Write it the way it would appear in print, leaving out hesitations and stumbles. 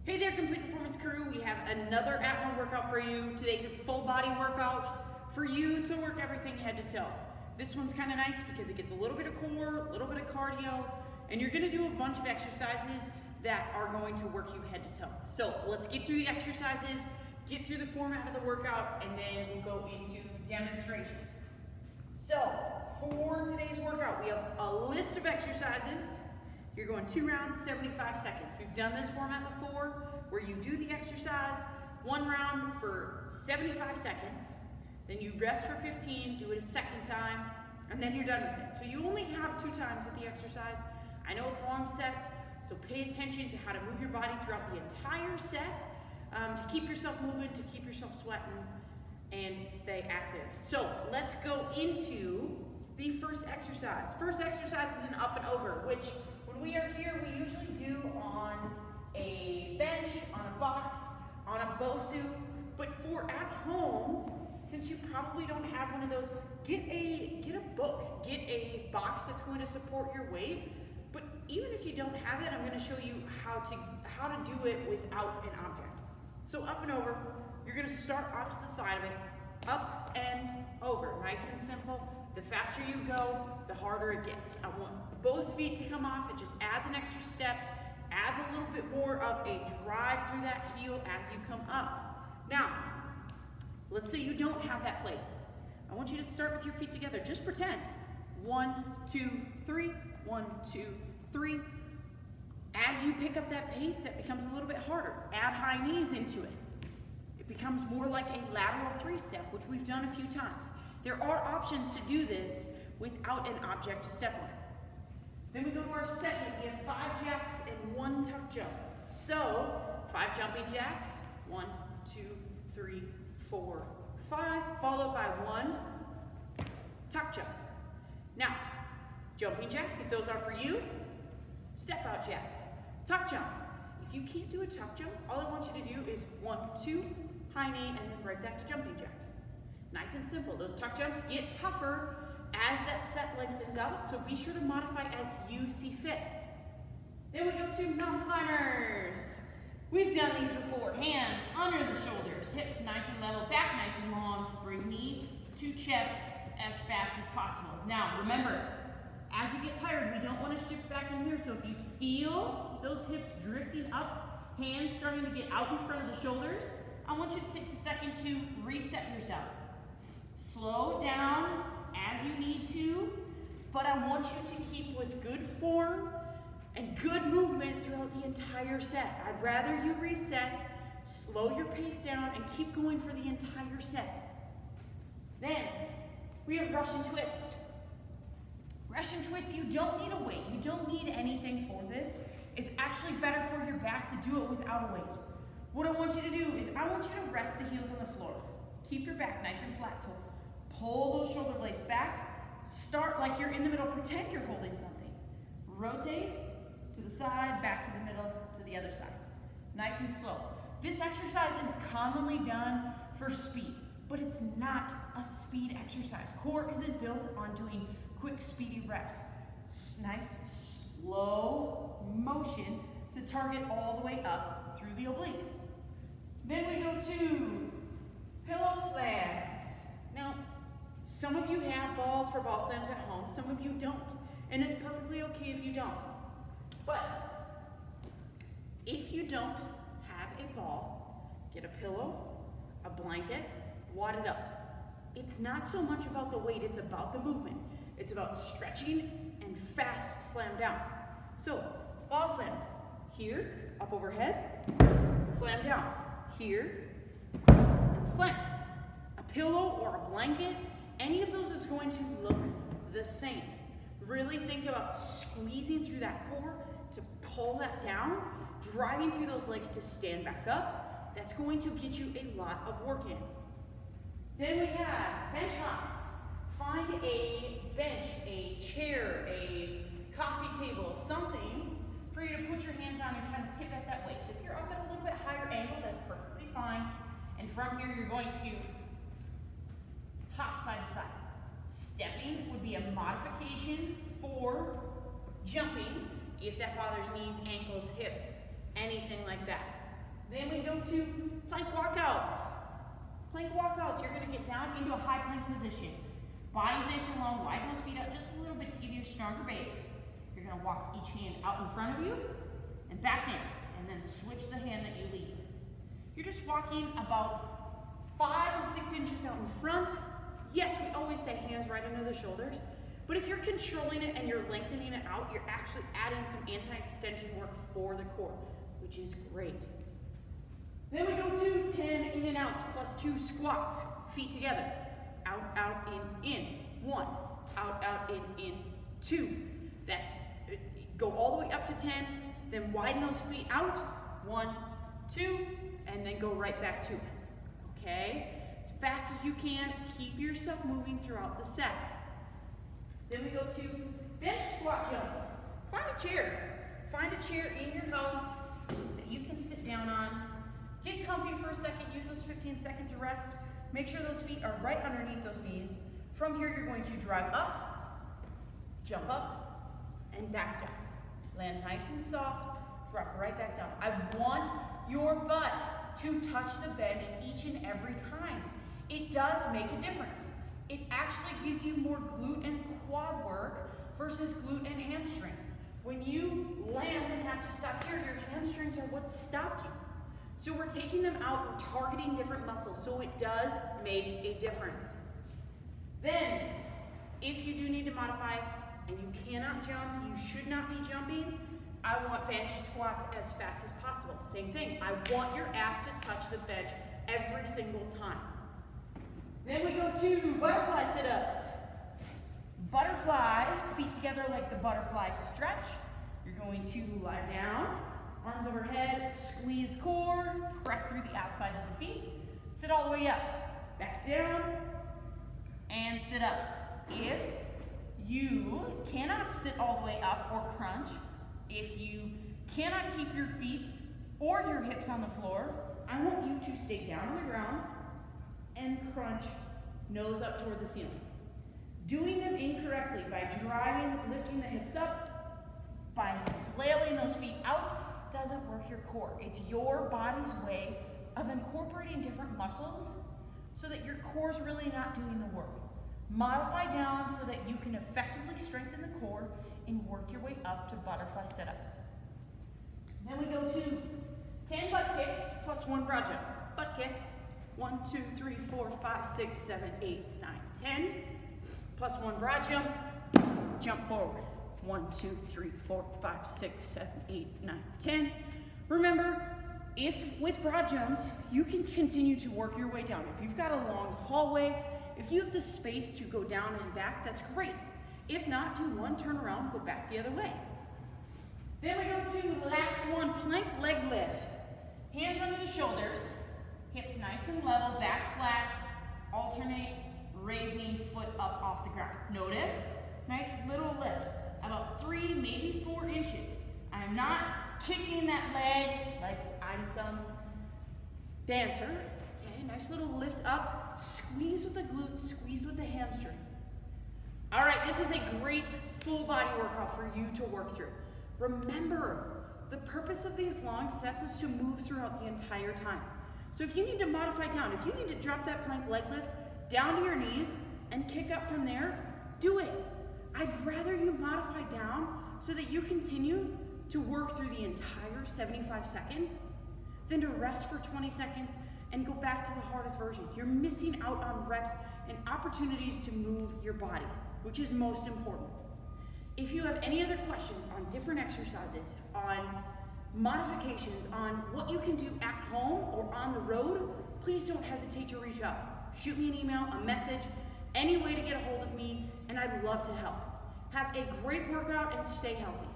Hey there, Complete Performance crew. We have another at-home workout for you. Today's a full body workout for you to work everything head to toe. This one's kind of nice because it gets a little bit of core, a little bit of cardio, and you're going to do a bunch of exercises that are going to work you head to toe. So let's get through the exercises, get through the format of the workout, and then we'll go into demonstrations. So for today's workout, we have a list of exercises. You're going 2 rounds, 75 seconds. We've done this format before where you do the exercise, 1 round for 75 seconds, then you rest for 15, do it a second time, and then you're done with it. So you only have 2 times with the exercise. I know it's long sets, so pay attention to how to move your body throughout the entire set to keep yourself moving, to keep yourself sweating, and stay active. So let's go into the first exercise. First exercise is an up and over, which when we are here, we usually do on a bench, on a box, on a BOSU. But for at home, since you probably don't have one of those, get a book, get a box that's going to support your weight. But even if you don't have it, I'm going to show you how to do it without an object. So up and over, you're going to start off to the side of it, up and over, nice and simple. The faster you go, the harder it gets. I want both feet to come off. It just adds an extra step, adds a little bit more of a drive through that heel as you come up. Now, let's say you don't have that plate. I want you to start with your feet together. Just pretend. 1, 2, 3, 1, 2, 3. As you pick up that pace, that becomes a little bit harder. Add high knees into it. It becomes more like a lateral 3-step, which we've done a few times. There are options to do this without an object to step on. Then we go to our second. We have 5 jacks and 1 tuck jump. So 5 jumping jacks, 1, 2, 3, 4, 5, followed by 1 tuck jump. Now, jumping jacks, if those are for you, step out jacks. Tuck jump. If you can't do a tuck jump, all I want you to do is 1, 2, high knee, and then right back to jumping jacks. Nice and simple. Those tuck jumps get tougher as that set lengthens out, so be sure to modify as you see fit. Then we go to mountain climbers. We've done these before. Hands under the shoulders, hips nice and level, back nice and long. Bring knee to chest as fast as possible. Now, remember, as we get tired, we don't want to shift back in here, so if you feel those hips drifting up, hands starting to get out in front of the shoulders, I want you to take the second to reset yourself. Slow down as you need to, but I want you to keep with good form and good movement throughout the entire set. I'd rather you reset, slow your pace down, and keep going for the entire set. Then, we have rush and twist. Rush and twist, you don't need a weight. You don't need anything for this. It's actually better for your back to do it without a weight. What I want you to do is I want you to rest the heels on the floor. Keep your back nice and flat. So pull those shoulder blades back. Start like you're in the middle. Pretend you're holding something. Rotate to the side, back to the middle, to the other side. Nice and slow. This exercise is commonly done for speed, but it's not a speed exercise. Core isn't built on doing quick, speedy reps. Nice, slow motion to target all the way up through the obliques. Then we go to pillow slams. Now, some of you have balls for ball slams at home, some of you don't, and it's perfectly okay if you don't. But if you don't have a ball, get a pillow, a blanket, wad it up. It's not so much about the weight, it's about the movement. It's about stretching and fast slam down. So, ball slam, here, up overhead, slam down, here, and slam. A pillow or a blanket, any of those is going to look the same. Really think about squeezing through that core to pull that down, driving through those legs to stand back up. That's going to get you a lot of work in. Then we have bench hops. Find a bench, a chair, a coffee table, something for you to put your hands on and kind of tip at that waist. If you're up at a little bit higher angle, that's perfectly fine. And from here, you're going to hop side to side. Stepping would be a modification for jumping if that bothers knees, ankles, hips, anything like that. Then we go to plank walkouts. Plank walkouts, you're gonna get down into a high plank position. Body's nice and long, widen those feet out just a little bit to give you a stronger base. You're gonna walk each hand out in front of you and back in, and then switch the hand that you lead. You're just walking about 5 to 6 inches out in front. Yes, we always say hands right under the shoulders, but if you're controlling it and you're lengthening it out, you're actually adding some anti-extension work for the core, which is great. Then we go to 10 in and outs plus 2 squats, feet together. Out, out, in, 1. Out, out, in, 2. That's, go all the way up to 10, then widen those feet out. 1, 2, and then go right back to it. Okay? As fast as you can, keep yourself moving throughout the set. Then we go to bench squat jumps. Find a chair. Find a chair in your house that you can sit down on. Get comfy for a second, use those 15 seconds of rest. Make sure those feet are right underneath those knees. From here, you're going to drive up, jump up, and back down. Land nice and soft, drop right back down. I want your butt to touch the bench each and every time. It does make a difference. It actually gives you more glute and quad work versus glute and hamstring. When you land and have to stop here, your hamstrings are what stop you. So we're taking them out, we're targeting different muscles, so it does make a difference. Then, if you do need to modify and you cannot jump, you should not be jumping, I want bench squats as fast as possible. Same thing, I want your ass to touch the bench every single time. Then we go to butterfly sit-ups. Butterfly, feet together like the butterfly stretch. You're going to lie down, arms overhead, squeeze core, press through the outsides of the feet, sit all the way up, back down, and sit up. If you cannot sit all the way up or crunch, if you cannot keep your feet or your hips on the floor, I want you to stay down on the ground and crunch nose up toward the ceiling. Doing them incorrectly by driving, lifting the hips up, by flailing those feet out, doesn't work your core. It's your body's way of incorporating different muscles so that your core's really not doing the work. Modify down so that you can effectively strengthen the core and work your way up to butterfly sit-ups. Then we go to 10 butt kicks plus 1 broad jump. Butt kicks, 1, 2, 3, 4, 5, 6, 7, 8, 9, 10. Plus 1 broad jump, jump forward. 1, 2, 3, 4, 5, 6, 7, 8, 9, 10. Remember, if with broad jumps, you can continue to work your way down. If you've got a long hallway, if you have the space to go down and back, that's great. If not, do 1 turn around, go back the other way. Then we go to the last one, plank leg lift. Hands under the shoulders, hips nice and level, back flat, alternate, raising foot up off the ground. Notice, nice little lift, about 3, maybe 4 inches. I'm not kicking that leg like I'm some dancer. Okay, nice little lift up, squeeze with the glutes, squeeze with the hamstring. All right, this is a great full body workout for you to work through. Remember, the purpose of these long sets is to move throughout the entire time. So if you need to modify down, if you need to drop that plank leg lift down to your knees and kick up from there, do it. I'd rather you modify down so that you continue to work through the entire 75 seconds than to rest for 20 seconds and go back to the hardest version. You're missing out on reps and opportunities to move your body, which is most important. If you have any other questions on different exercises, on modifications, on what you can do at home or on the road, please don't hesitate to reach out. Shoot me an email, a message, any way to get a hold of me, and I'd love to help. Have a great workout and stay healthy.